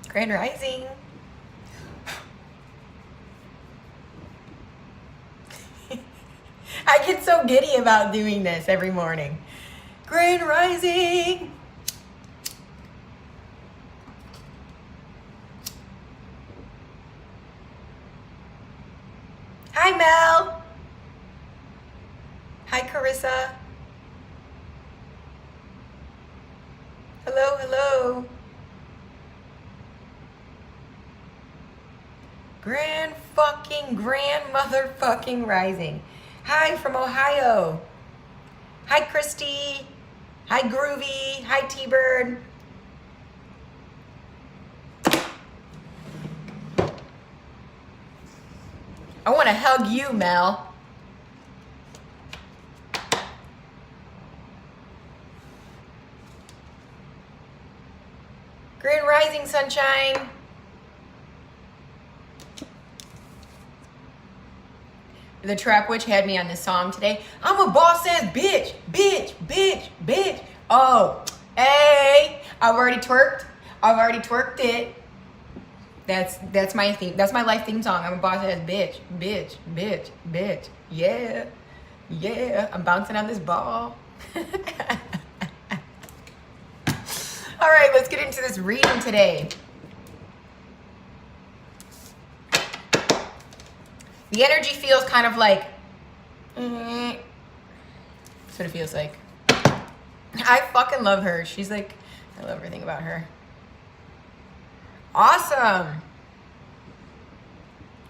Grand Rising. I get so giddy about doing this every morning. Grand Rising. Hi, Mel. Hi, Carissa. Hello, hello. Grand motherfucking rising. Hi from Ohio. Hi, Christy. Hi, Groovy. Hi, T-Bird. I want to hug you, Mel. Grand Rising, sunshine. The Trap Witch had me on this song today. I'm a boss ass bitch, bitch, bitch, bitch. Oh, hey, I've already twerked it. That's my theme. That's my life theme song. I'm a boss ass bitch, bitch, bitch, bitch. Yeah, yeah. I'm bouncing on this ball. All right, let's get into this reading today. The energy feels kind of like, that's what it feels like. I fucking love her. She's like, I love everything about her. Awesome.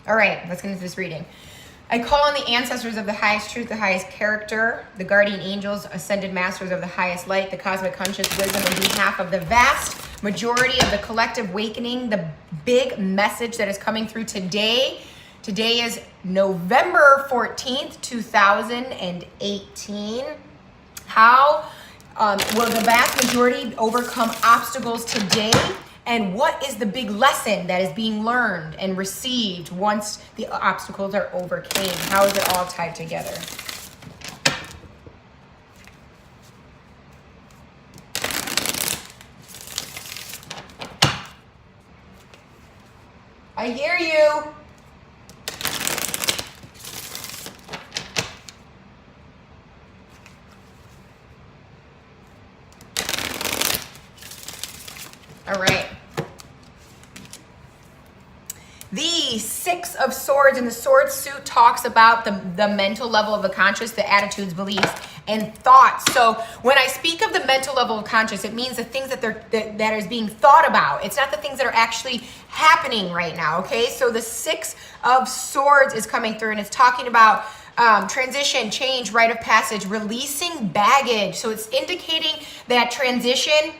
All right, let's get into this reading. I call on the ancestors of the highest truth, the highest character, the guardian angels, ascended masters of the highest light, the cosmic conscious wisdom in behalf of the vast majority of the collective awakening, the big message that is coming through today. Today is November 14th, 2018. How will the vast majority overcome obstacles today? And what is the big lesson that is being learned and received once the obstacles are overcame? How is it all tied together? I hear you. All right. The Six of Swords in the Sword suit talks about the mental level of the conscious, the attitudes, beliefs, and thoughts. So when I speak of the mental level of conscious, it means the things that is being thought about. It's not the things that are actually happening right now, okay? So the Six of Swords is coming through, and it's talking about transition, change, rite of passage, releasing baggage. So it's indicating that transition,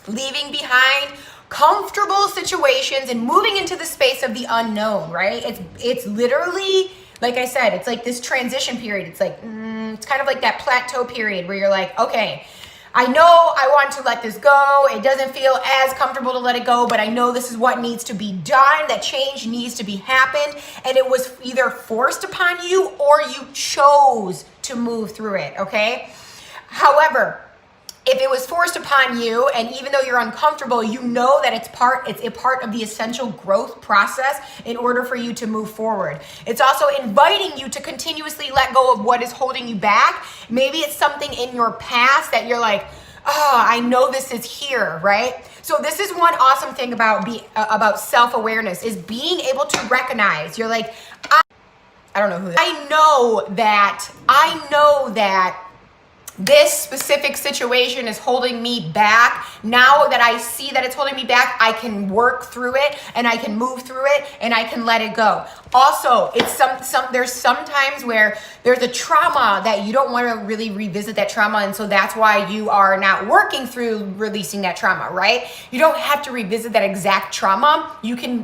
leaving behind comfortable situations and moving into the space of the unknown, right? It's literally, like I said, it's like this transition period. It's like, it's kind of like that plateau period where you're like, okay, I know I want to let this go. It doesn't feel as comfortable to let it go, but I know this is what needs to be done. That change needs to be happened. And it was either forced upon you or you chose to move through it, okay? However, if it was forced upon you, and even though you're uncomfortable, you know that it's a part of the essential growth process in order for you to move forward. It's also inviting you to continuously let go of what is holding you back. Maybe it's something in your past that you're like, oh, I know this is here, right? So this is one awesome thing about self-awareness is being able to recognize. You're like, I don't know who that is. I know that this specific situation is holding me back. Now that I see that it's holding me back, I can work through it and I can move through it and I can let it go. Also, it's there's some times where there's a trauma that you don't want to really revisit that trauma, and so that's why you are not working through releasing that trauma, right? You don't have to revisit that exact trauma. You can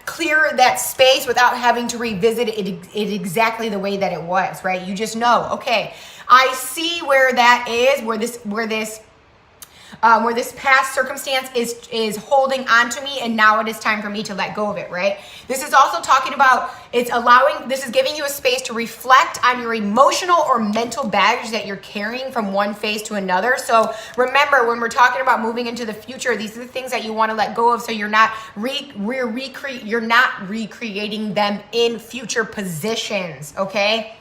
clear that space without having to revisit it exactly the way that it was, right? You just know, okay, I see where that is, where this where this past circumstance is holding on to me, and now it is time for me to let go of it, right? This is also talking about, this is giving you a space to reflect on your emotional or mental baggage that you're carrying from one phase to another. So remember, when we're talking about moving into the future, these are the things that you want to let go of, so you're not recreating them in future positions, okay?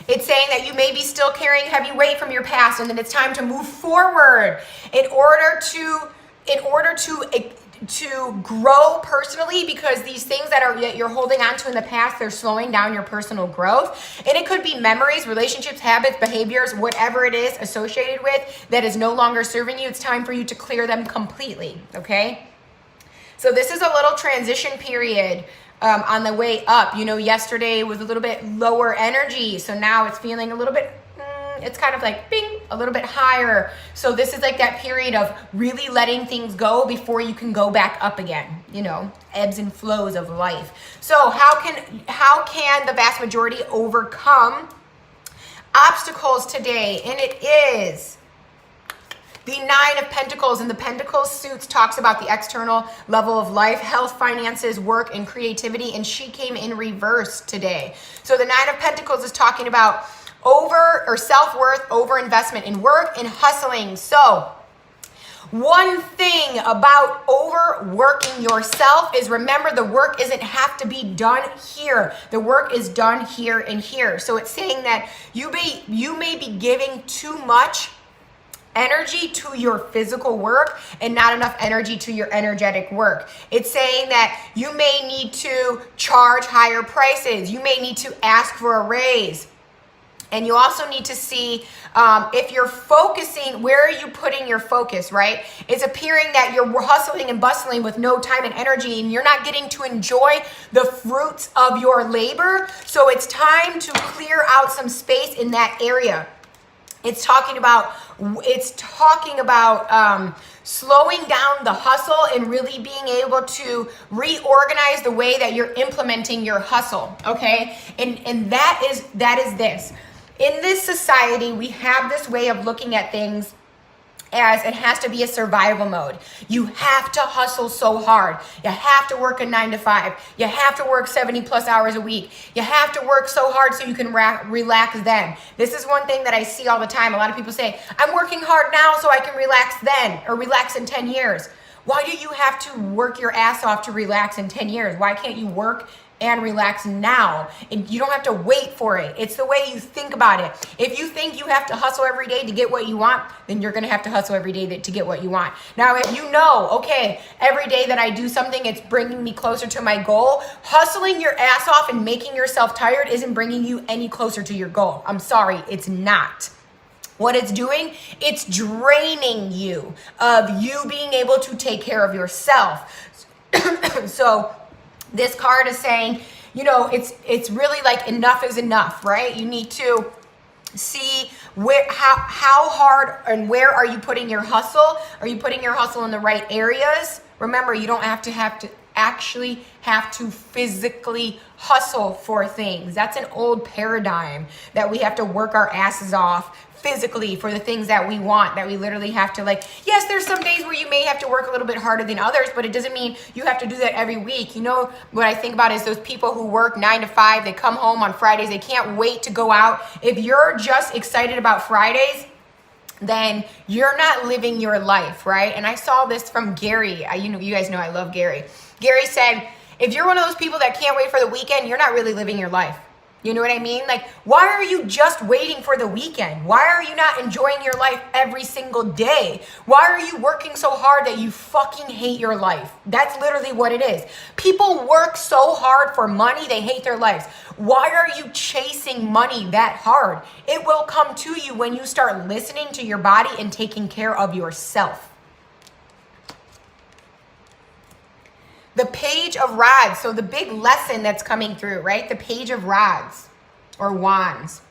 It's saying that you may be still carrying heavy weight from your past, and then it's time to move forward in order to grow personally, because these things that you're holding on to in the past, they're slowing down your personal growth. And it could be memories, relationships, habits, behaviors, whatever it is associated with that is no longer serving you. It's time for you to clear them completely, okay? So this is a little transition period on the way up. You know, yesterday was a little bit lower energy, so now it's feeling a little bit, it's kind of like bing, a little bit higher. So this is like that period of really letting things go before you can go back up again, you know, ebbs and flows of life. So how can the vast majority overcome obstacles today? And it is the Nine of Pentacles, and the Pentacles suits talks about the external level of life, health, finances, work, and creativity, and she came in reverse today. So the Nine of Pentacles is talking about self-worth, over-investment in work and hustling. So one thing about overworking yourself is, remember, the work isn't have to be done here. The work is done here and here. So it's saying that you may be giving too much energy to your physical work and not enough energy to your energetic work. It's saying that you may need to charge higher prices. You may need to ask for a raise. And you also need to see if you're focusing, where are you putting your focus, right? It's appearing that you're hustling and bustling with no time and energy, and you're not getting to enjoy the fruits of your labor. So it's time to clear out some space in that area. It's talking about slowing down the hustle and really being able to reorganize the way that you're implementing your hustle, okay? And that is this. In this society, we have this way of looking at things as it has to be a survival mode. You have to hustle so hard. You have to work a 9 to 5. You have to work 70 plus hours a week. You have to work so hard so you can relax then. This is one thing that I see all the time. A lot of people say, I'm working hard now so I can relax then, or relax in 10 years. Why do you have to work your ass off to relax in 10 years? Why can't you work and relax now? And you don't have to wait for it. It's the way you think about it. If you think you have to hustle every day to get what you want, then you're going to have to hustle every day to get what you want. Now, if you know, okay, every day that I do something, it's bringing me closer to my goal, hustling your ass off and making yourself tired isn't bringing you any closer to your goal. I'm sorry, it's not. What it's doing, it's draining you of you being able to take care of yourself. So this card is saying, you know, it's really like enough is enough, right? You need to see how hard and where are you putting your hustle? Are you putting your hustle in the right areas? Remember, you don't have to actually have to physically hustle for things. That's an old paradigm that we have to work our asses off physically for the things that we want, that we literally have to, like, yes, there's some days where you may have to work a little bit harder than others, but it doesn't mean you have to do that every week. You know, what I think about is those people who work 9 to 5, they come home on Fridays, they can't wait to go out. If you're just excited about Fridays, then you're not living your life, right? And I saw this from Gary. You guys know I love Gary. Gary said, if you're one of those people that can't wait for the weekend, you're not really living your life. You know what I mean? Like, why are you just waiting for the weekend? Why are you not enjoying your life every single day? Why are you working so hard that you fucking hate your life? That's literally what it is. People work so hard for money, they hate their lives. Why are you chasing money that hard? It will come to you when you start listening to your body and taking care of yourself. The Page of Rods. So the big lesson that's coming through, right? The Page of Rods or Wands.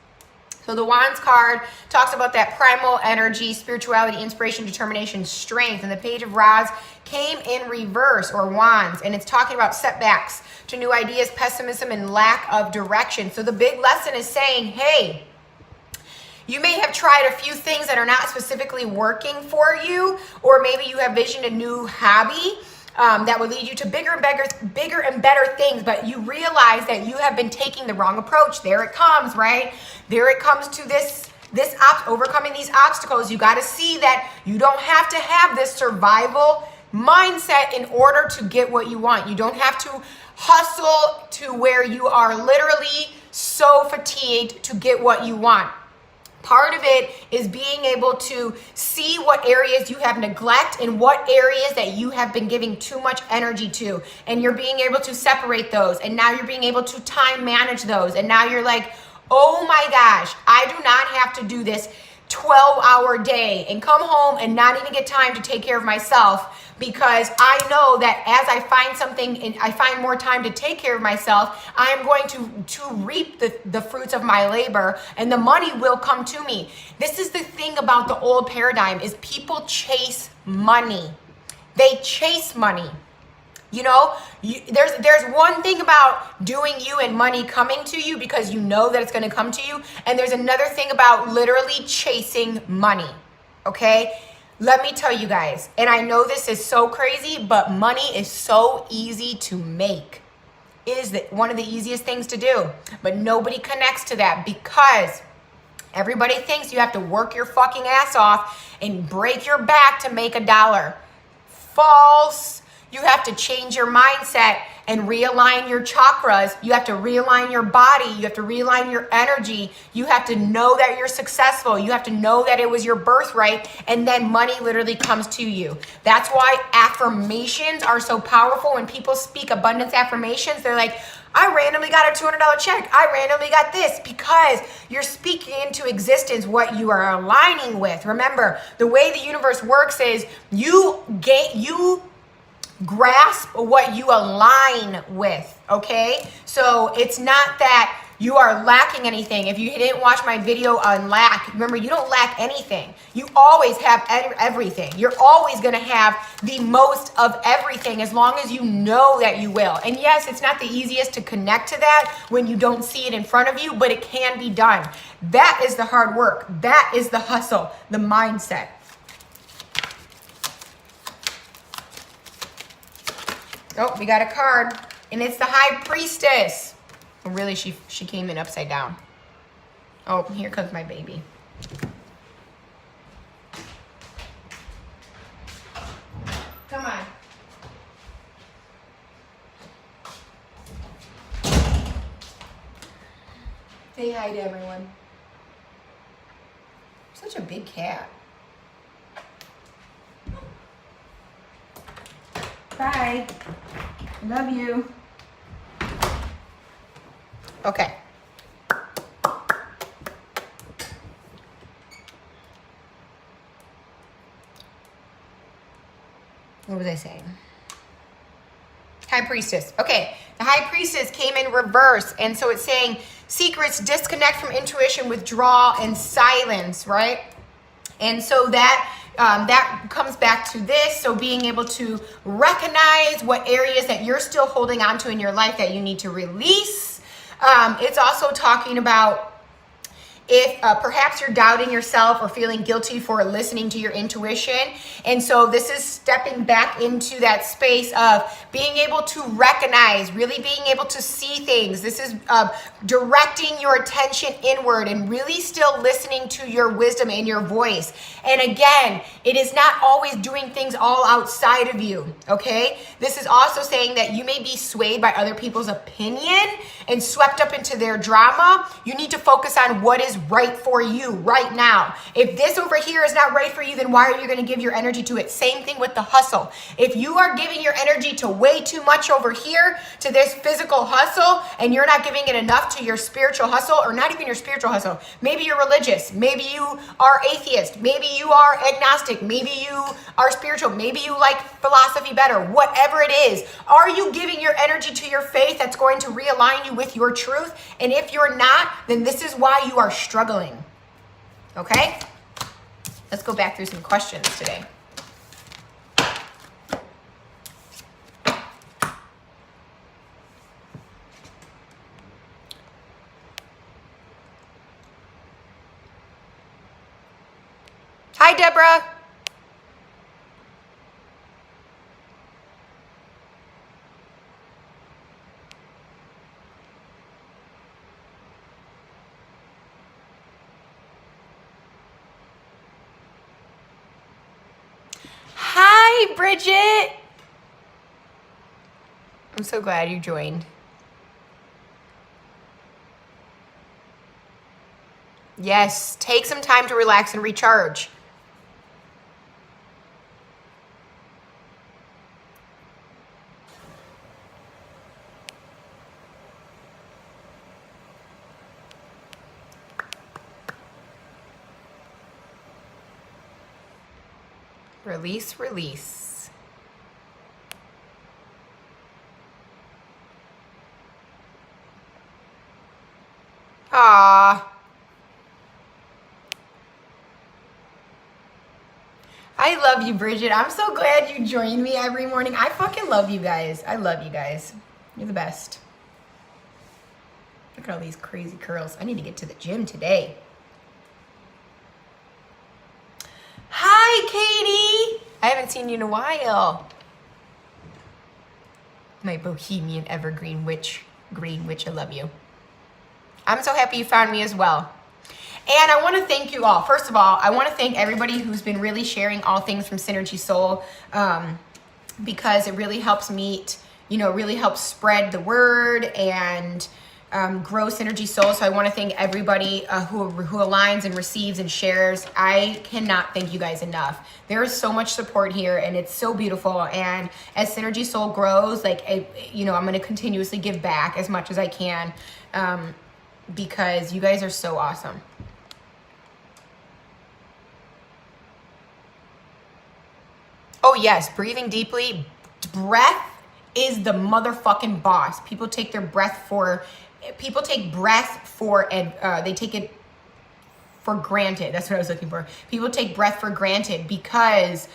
So the Wands card talks about that primal energy, spirituality, inspiration, determination, strength. And the Page of Rods came in reverse, or Wands. And it's talking about setbacks to new ideas, pessimism, and lack of direction. So the big lesson is saying, hey, You may have tried a few things that are not specifically working for you, or maybe you have visioned a new hobby that would lead you to bigger and better things, but you realize that you have been taking the wrong approach. There it comes, right? There it comes to overcoming these obstacles. You got to see that you don't have to have this survival mindset in order to get what you want. You don't have to hustle to where you are literally so fatigued to get what you want. Part of it is being able to see what areas you have neglect and what areas that you have been giving too much energy to. And you're being able to separate those. And now you're being able to time manage those. And now you're like, oh my gosh, I do not have to do this 12-hour day and come home and not even get time to take care of myself, because I know that as I find something and I find more time to take care of myself, I am going to reap the fruits of my labor, and the money will come to me. This is the thing about the old paradigm, is people chase money. They chase money. You know, there's one thing about doing you and money coming to you because you know that it's going to come to you. And there's another thing about literally chasing money. Okay. Let me tell you guys, and I know this is so crazy, but money is so easy to make. It is one of the easiest things to do, but nobody connects to that because everybody thinks you have to work your fucking ass off and break your back to make $1. False. You have to change your mindset and realign your chakras. You have to realign your body. You have to realign your energy. You have to know that you're successful. You have to know that it was your birthright, and then money literally comes to you. That's why affirmations are so powerful. When people speak abundance affirmations, they're like, I randomly got a $200 check. I randomly got this, because you're speaking into existence what you are aligning with. Remember, the way the universe works is you grasp what you align with, okay? So it's not that you are lacking anything. If you didn't watch my video on lack, remember, you don't lack anything. You always have everything. You're always gonna have the most of everything as long as you know that you will. And yes, it's not the easiest to connect to that when you don't see it in front of you, but it can be done. That is the hard work. That is the hustle, the mindset. Oh, we got a card, and it's the High Priestess. Oh, really, she came in upside down. Oh, here comes my baby. Come on. Say hi to everyone. Such a big cat. Bye. Love you. Okay. What was I saying? High Priestess. Okay. The High Priestess came in reverse. And so it's saying secrets, disconnect from intuition, withdraw, and silence, right? And so that comes back to this. So being able to recognize what areas that you're still holding on to in your life that you need to release. It's also talking about if perhaps you're doubting yourself or feeling guilty for listening to your intuition. And so this is stepping back into that space of being able to recognize, really being able to see things. This is directing your attention inward and really still listening to your wisdom and your voice. And again, it is not always doing things all outside of you, okay? This is also saying that you may be swayed by other people's opinion and swept up into their drama. You need to focus on what is right for you right now. If this over here is not right for you, then why are you going to give your energy to it? Same thing with the hustle. If you are giving your energy to way too much over here, to this physical hustle, and you're not giving it enough to your spiritual hustle, or not even your spiritual hustle, maybe you're religious, maybe you are atheist, maybe you are agnostic, maybe you are spiritual, maybe you like philosophy better, whatever it is, are you giving your energy to your faith that's going to realign you with your truth? And if you're not, then this is why you are struggling. Okay? Let's go back through some questions today. Deborah. Hi, Bridget. I'm so glad you joined. Yes, take some time to relax and recharge. Release, release. Ah. I love you, Bridget. I'm so glad you join me every morning. I fucking love you guys. I love you guys. You're the best. Look at all these crazy curls. I need to get to the gym today. Hi, Katie. I haven't seen you in a while. My bohemian evergreen witch, green witch, I love you. I'm so happy you found me as well. And I want to thank you all. First of all, I want to thank everybody who's been really sharing all things from Synergy Soul, because it really helps really helps spread the word and grow Synergy Soul. So I want to thank everybody who aligns and receives and shares. I cannot thank you guys enough. There is so much support here, and it's so beautiful. And as Synergy Soul grows, I'm going to continuously give back as much as I can, because you guys are so awesome. Oh yes, breathing deeply. Breath is the motherfucking boss. People take breath for they take it for granted. That's what I was looking for. People take breath for granted because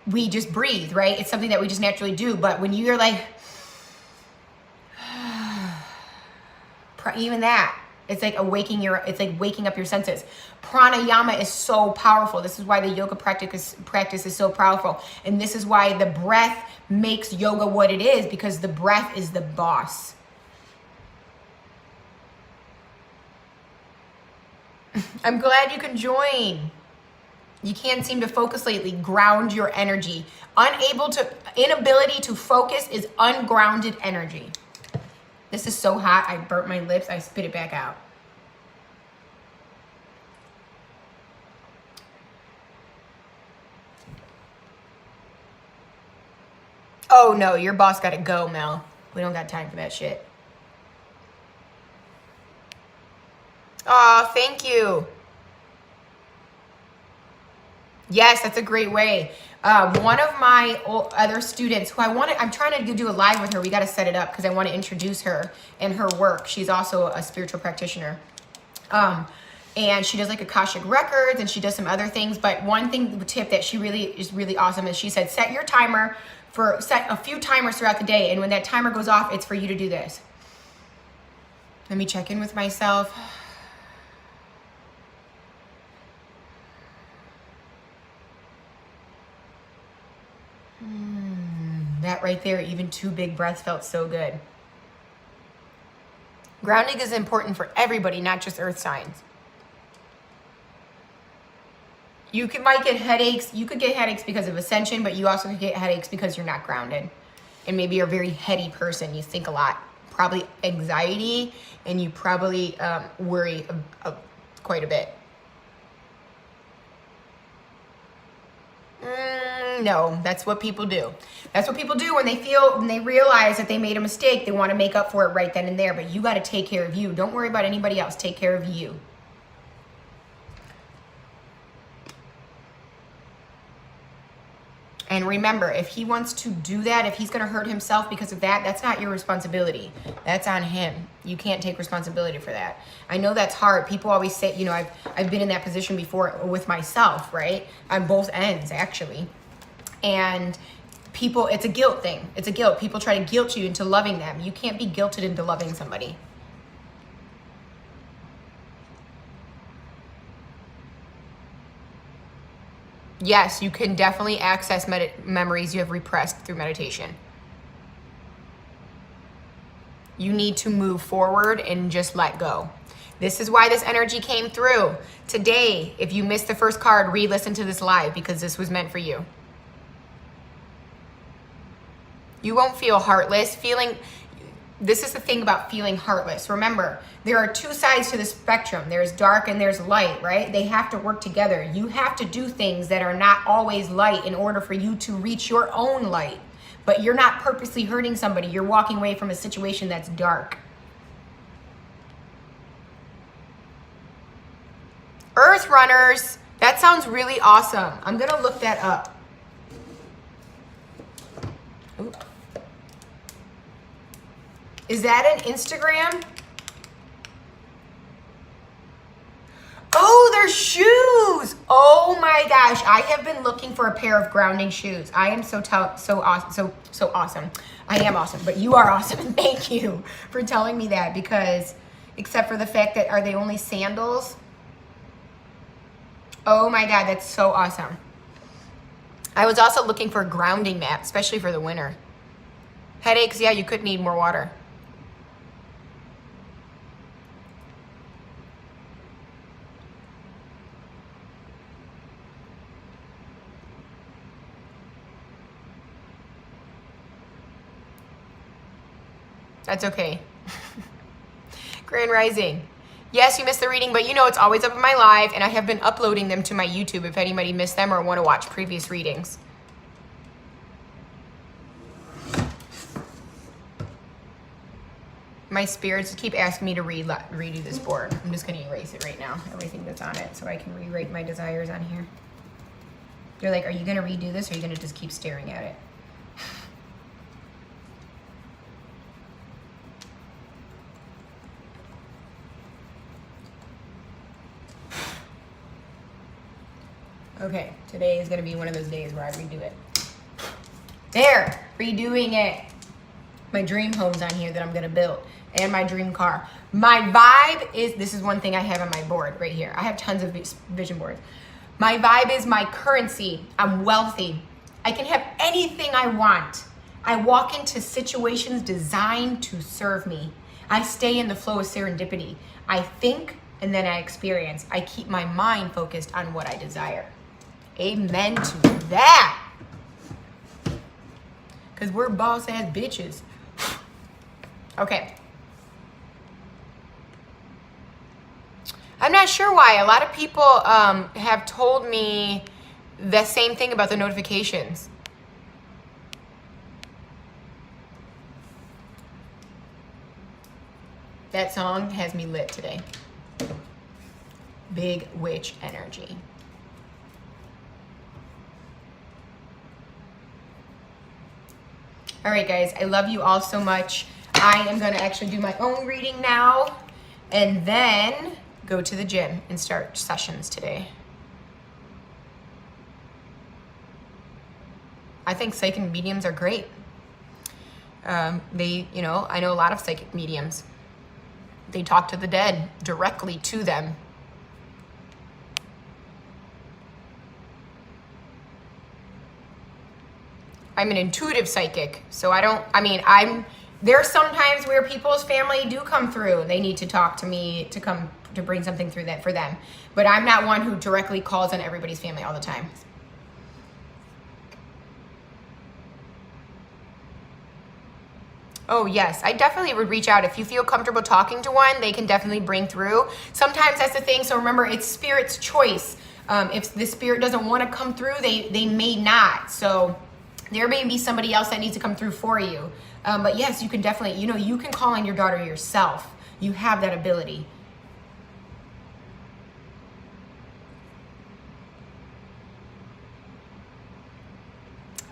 we just breathe, right? It's something that we just naturally do. But when you're like, even that, it's like waking up your senses. Pranayama is so powerful. This is why the yoga practice is so powerful. And this is why the breath makes yoga what it is, because the breath is the boss. I'm glad you can join. You can't seem to focus lately. Ground your energy. Inability to focus is ungrounded energy. This is so hot. I burnt my lips. I spit it back out. Oh no, your boss gotta go, Mel. We don't got time for that shit. Oh, thank you. Yes, that's a great way. One of my other students who I'm trying to do a live with her. We got to set it up because I want to introduce her and her work. She's also a spiritual practitioner. And she does like Akashic records, and she does some other things. But one tip that she is really awesome is she said, set a few timers throughout the day. And when that timer goes off, it's for you to do this. Let me check in with myself. That right there, even 2 big breaths felt so good. Grounding is important for everybody, not just earth signs. You might get headaches. You could get headaches because of ascension, but you also could get headaches because you're not grounded. And maybe you're a very heady person. You think a lot. Probably anxiety, and you probably worry quite a bit. No, that's what people do. That's what people do when they realize that they made a mistake. They want to make up for it right then and there. But you got to take care of you. Don't worry about anybody else. Take care of you. And remember, if he wants to do that, if he's going to hurt himself because of that, that's not your responsibility. That's on him. You can't take responsibility for that. I know that's hard. People always say, I've been in that position before with myself, right? On both ends, actually. And people, it's a guilt thing. It's a guilt. People try to guilt you into loving them. You can't be guilted into loving somebody. Yes, you can definitely access memories you have repressed through meditation. You need to move forward and just let go. This is why this energy came through. Today, if you missed the first card, re-listen to this live because this was meant for you. You won't feel heartless. This is the thing about feeling heartless. Remember, there are two sides to the spectrum. There's dark and there's light, right? They have to work together. You have to do things that are not always light in order for you to reach your own light. But you're not purposely hurting somebody. You're walking away from a situation that's dark. Earth runners, that sounds really awesome. I'm gonna look that up. Ooh. Is that an Instagram? Oh, they're shoes. Oh my gosh. I have been looking for a pair of grounding shoes. I am so awesome. I am awesome, but you are awesome. And thank you for telling me that, because except for the fact that, are they only sandals? Oh my God, that's so awesome. I was also looking for a grounding mat, especially for the winter. Headaches, yeah, you could need more water. That's okay. Grand Rising. Yes, you missed the reading, but you know it's always up in my live, and I have been uploading them to my YouTube if anybody missed them or want to watch previous readings. My spirits keep asking me to redo this board. I'm just going to erase it right now, everything that's on it, so I can rewrite my desires on here. They're like, are you going to redo this, or are you going to just keep staring at it? Okay, today is gonna be one of those days where I redo it. There, redoing it. My dream home's on here that I'm gonna build, and my dream car. My vibe is, this is one thing I have on my board right here. I have tons of vision boards. My vibe is my currency. I'm wealthy. I can have anything I want. I walk into situations designed to serve me. I stay in the flow of serendipity. I think and then I experience. I keep my mind focused on what I desire. Amen to that. Because we're boss ass bitches. Okay. I'm not sure why. A lot of people have told me the same thing about the notifications. That song has me lit today. Big witch energy. All right, guys, I love you all so much. I am going to actually do my own reading now and then go to the gym and start sessions today. I think psychic mediums are great. I know a lot of psychic mediums. They talk to the dead directly to them. I'm an intuitive psychic, so there's sometimes where people's family do come through. They need to talk to me to bring something through that for them. But I'm not one who directly calls on everybody's family all the time. Oh yes, I definitely would reach out. If you feel comfortable talking to one, they can definitely bring through. Sometimes that's the thing, so remember, it's spirit's choice. If the spirit doesn't want to come through, they may not. So there may be somebody else that needs to come through for you. But yes, you can definitely, you can call on your daughter yourself. You have that ability.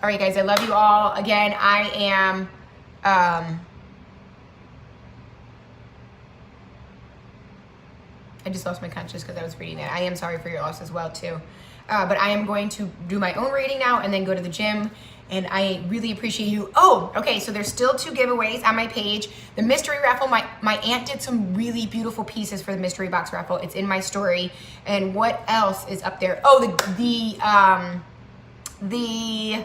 All right, guys, I love you all. Again, I am... I just lost my conscience because I was reading that. I am sorry for your loss as well, too. But I am going to do my own reading now and then go to the gym and I really appreciate you. Oh, okay, so there's still 2 giveaways on my page. The mystery raffle, my aunt did some really beautiful pieces for the mystery box raffle. It's in my story. And what else is up there? Oh, the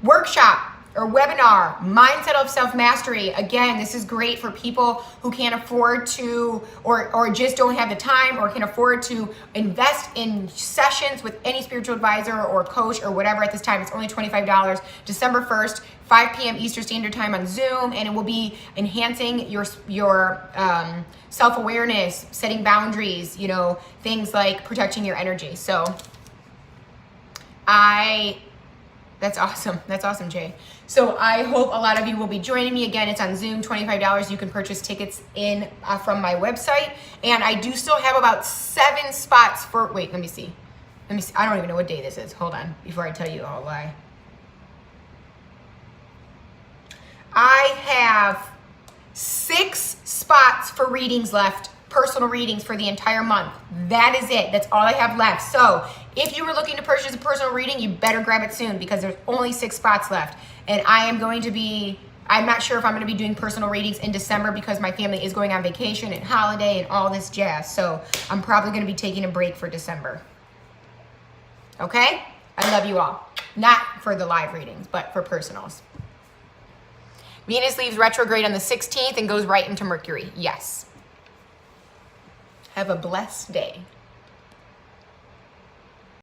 workshop or webinar, Mindset of Self-Mastery. Again, this is great for people who can't afford to, or just don't have the time, or can afford to invest in sessions with any spiritual advisor or coach or whatever at this time. It's only $25, December 1st, 5 p.m. Eastern Standard Time on Zoom, and it will be enhancing your self-awareness, setting boundaries, you know, things like protecting your energy. So that's awesome. That's awesome, Jay. So I hope a lot of you will be joining me. Again, it's on Zoom, $25. You can purchase tickets from my website. And I do still have about 7 spots for, wait, let me see. I don't even know what day this is. Hold on, before I tell you all lie. I have 6 spots for readings left. Personal readings for the entire month. That is it. That's all I have left. So if you were looking to purchase a personal reading, you better grab it soon, because there's only 6 spots left. And I'm not sure if I'm going to be doing personal readings in December, because my family is going on vacation and holiday and all this jazz. So I'm probably going to be taking a break for December. Okay? I love you all. Not for the live readings, but for personals. Venus leaves retrograde on the 16th and goes right into Mercury. Yes. Have a blessed day.